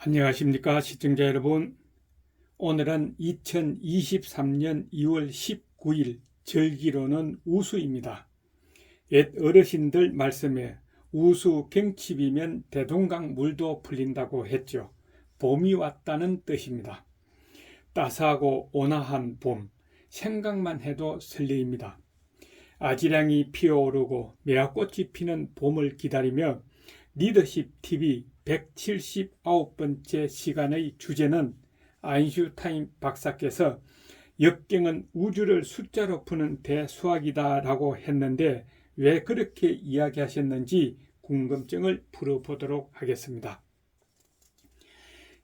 안녕하십니까 시청자 여러분. 오늘은 2023년 2월 19일 절기로는 우수입니다. 옛 어르신들 말씀에 우수 경칩이면 대동강 물도 풀린다고 했죠. 봄이 왔다는 뜻입니다. 따스하고 온화한 봄, 생각만 해도 설레입니다. 아지랑이 피어오르고 매화꽃이 피는 봄을 기다리며 리더십 TV 179번째 시간의 주제는 아인슈타인 박사께서 역경은 우주를 숫자로 푸는 대수학이다 라고 했는데 왜 그렇게 이야기하셨는지 궁금증을 풀어보도록 하겠습니다.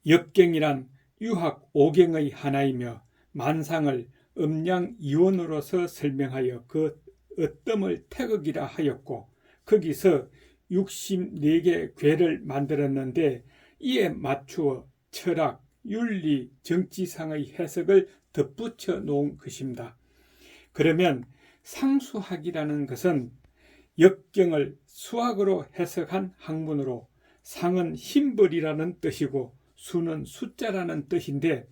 역경이란 유학 5경의 하나이며 만상을 음양이원으로서 설명하여 그 어뜸을 태극이라 하였고, 거기서 64개 궤를 만들었는데 이에 맞추어 철학, 윤리, 정치상의 해석을 덧붙여 놓은 것입니다. 그러면 상수학이라는 것은 역경을 수학으로 해석한 학문으로 상은 심벌이라는 뜻이고 수는 숫자라는 뜻인데,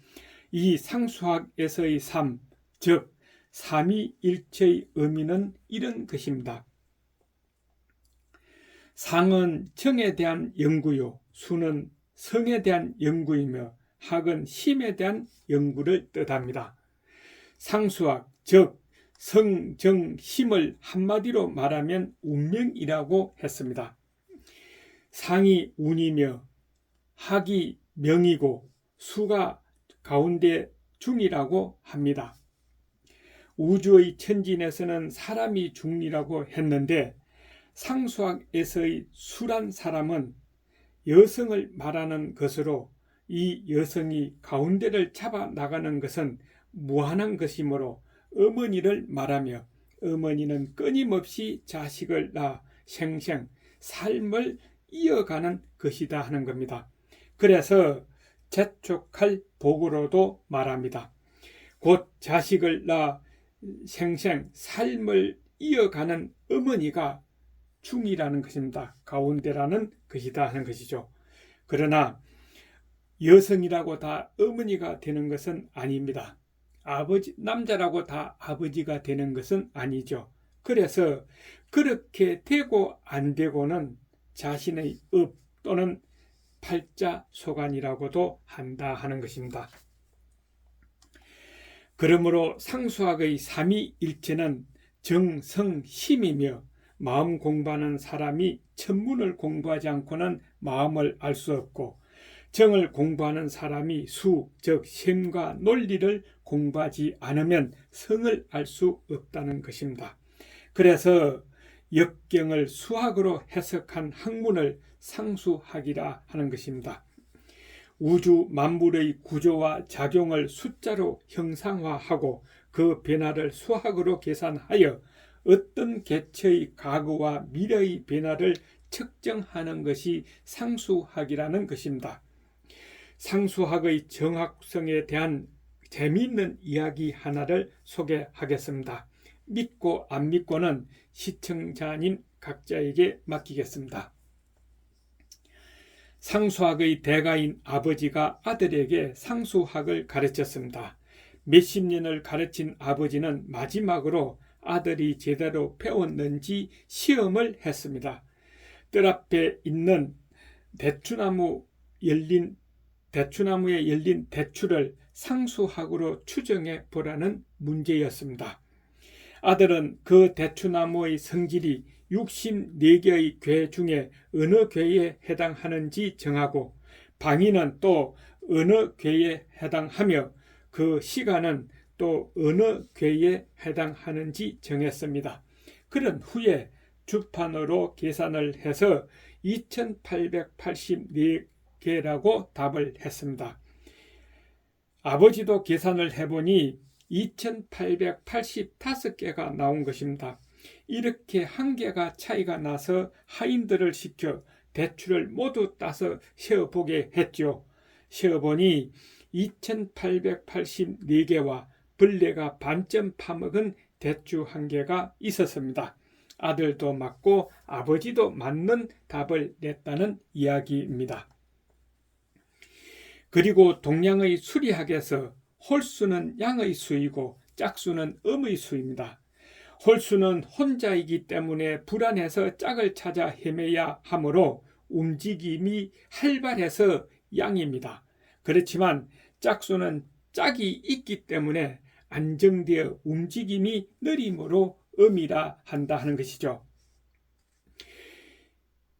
이 상수학에서의 삶, 즉 삼위일체의 의미는 이런 것입니다. 상은 정에 대한 연구요, 수는 성에 대한 연구이며 학은 심에 대한 연구를 뜻합니다. 상수학, 즉 성, 정, 심을 한마디로 말하면 운명이라고 했습니다. 상이 운이며 학이 명이고 수가 가운데 중이라고 합니다. 우주의 천진에서는 사람이 중이라고 했는데 상수학에서의 수란 사람은 여성을 말하는 것으로 이 여성이 가운데를 잡아 나가는 것은 무한한 것이므로 어머니를 말하며 어머니는 끊임없이 자식을 낳아 생생 삶을 이어가는 것이다 하는 겁니다. 그래서 재촉할 복으로도 말합니다. 곧 자식을 낳아 생생 삶을 이어가는 어머니가 중이라는 것입니다. 가운데라는 것이다 하는 것이죠. 그러나 여성이라고 다 어머니가 되는 것은 아닙니다. 남자라고 다 아버지가 되는 것은 아니죠. 그래서 그렇게 되고 안 되고는 자신의 업 또는 팔자소관이라고도 한다 하는 것입니다. 그러므로 상수학의 삼위일체는 정성심이며 마음 공부하는 사람이 천문을 공부하지 않고는 마음을 알 수 없고, 정을 공부하는 사람이 수, 즉 셈과 논리를 공부하지 않으면 성을 알 수 없다는 것입니다. 그래서 역경을 수학으로 해석한 학문을 상수학이라 하는 것입니다. 우주 만물의 구조와 작용을 숫자로 형상화하고 그 변화를 수학으로 계산하여 어떤 개체의 과거와 미래의 변화를 측정하는 것이 상수학이라는 것입니다. 상수학의 정확성에 대한 재미있는 이야기 하나를 소개하겠습니다. 믿고 안 믿고는 시청자님 각자에게 맡기겠습니다. 상수학의 대가인 아버지가 아들에게 상수학을 가르쳤습니다. 몇십 년을 가르친 아버지는 마지막으로 아들이 제대로 배웠는지 시험을 했습니다. 뜰 앞에 있는 대추나무에 열린 대추를 상수학으로 추정해 보라는 문제였습니다. 아들은 그 대추나무의 성질이 64개의 궤 중에 어느 궤에 해당하는지 정하고, 방위는 또 어느 궤에 해당하며 그 시간은 또 어느 궤에 해당하는지 정했습니다. 그런 후에 주판으로 계산을 해서 2884개라고 답을 했습니다. 아버지도 계산을 해보니 2885개가 나온 것입니다. 이렇게 한 개가 차이가 나서 하인들을 시켜 대추를 모두 따서 세어보게 했죠. 세어보니 2884개와 벌레가 반쯤 파먹은 대추 한 개가 있었습니다. 아들도 맞고 아버지도 맞는 답을 냈다는 이야기입니다. 그리고 동양의 수리학에서 홀수는 양의 수이고 짝수는 음의 수입니다. 홀수는 혼자이기 때문에 불안해서 짝을 찾아 헤매야 하므로 움직임이 활발해서 양입니다. 그렇지만 짝수는 짝이 있기 때문에 안정되어 움직임이 느림으로 음이라 한다 하는 것이죠.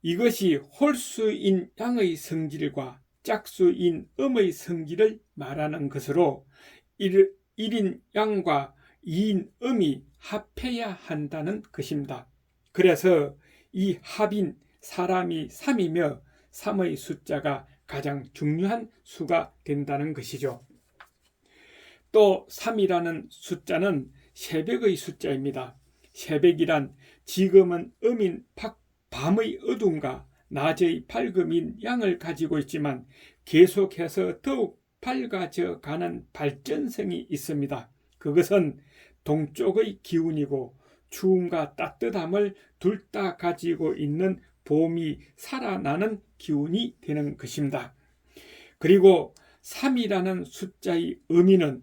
이것이 홀수인 양의 성질과 짝수인 음의 성질을 말하는 것으로 1인 양과 2인 음이 합해야 한다는 것입니다. 그래서 이 합인 사람이 3이며 3의 숫자가 가장 중요한 수가 된다는 것이죠. 또 3이라는 숫자는 새벽의 숫자입니다. 새벽이란 지금은 음인 밤의 어둠과 낮의 밝음인 양을 가지고 있지만 계속해서 더욱 밝아져 가는 발전성이 있습니다. 그것은 동쪽의 기운이고 추움과 따뜻함을 둘 다 가지고 있는 봄이 살아나는 기운이 되는 것입니다. 그리고 3이라는 숫자의 의미는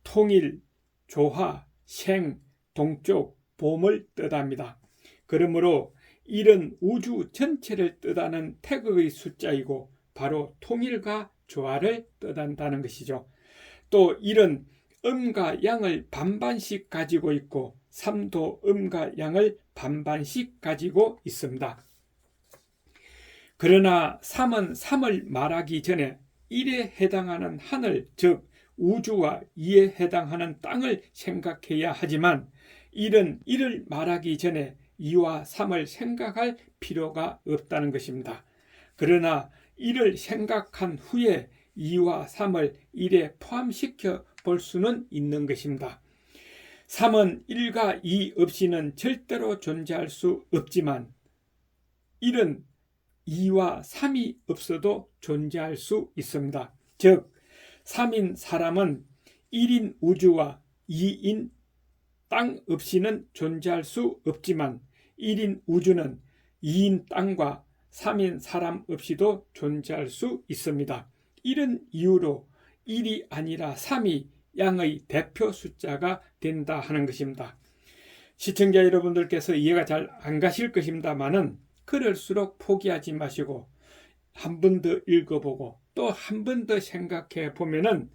통일, 조화, 생, 동쪽, 봄을 뜻합니다. 그러므로 1은 우주 전체를 뜻하는 태극의 숫자이고 바로 통일과 조화를 뜻한다는 것이죠. 또 1은 음과 양을 반반씩 가지고 있고 3도 음과 양을 반반씩 가지고 있습니다. 그러나 3은 3을 말하기 전에 1에 해당하는 하늘, 즉 우주와 2에 해당하는 땅을 생각해야 하지만 1은 1을 말하기 전에 2와 3을 생각할 필요가 없다는 것입니다. 그러나 1을 생각한 후에 2와 3을 1에 포함시켜 볼 수는 있는 것입니다. 3은 1과 2 없이는 절대로 존재할 수 없지만 1은 2와 3이 없어도 존재할 수 있습니다. 즉 3인 사람은 1인 우주와 2인 땅 없이는 존재할 수 없지만 1인 우주는 2인 땅과 3인 사람 없이도 존재할 수 있습니다. 이런 이유로 1이 아니라 3이 양의 대표 숫자가 된다 하는 것입니다. 시청자 여러분들께서 이해가 잘 안 가실 것입니다만은 그럴수록 포기하지 마시고 한 번 더 읽어보고 또 한 번 더 생각해 보면은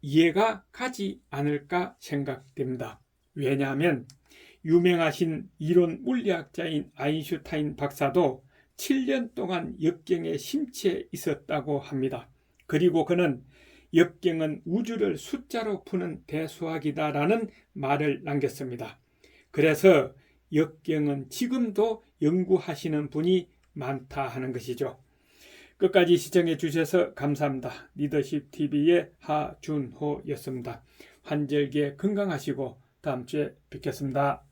이해가 가지 않을까 생각됩니다. 왜냐하면 유명하신 이론 물리학자인 아인슈타인 박사도 7년 동안 역경에 심취해 있었다고 합니다. 그리고 그는 역경은 우주를 숫자로 푸는 대수학이다라는 말을 남겼습니다. 그래서 역경은 지금도 연구하시는 분이 많다 하는 것이죠. 끝까지 시청해 주셔서 감사합니다. 리더십TV의 하준호였습니다. 환절기에 건강하시고 다음 주에 뵙겠습니다.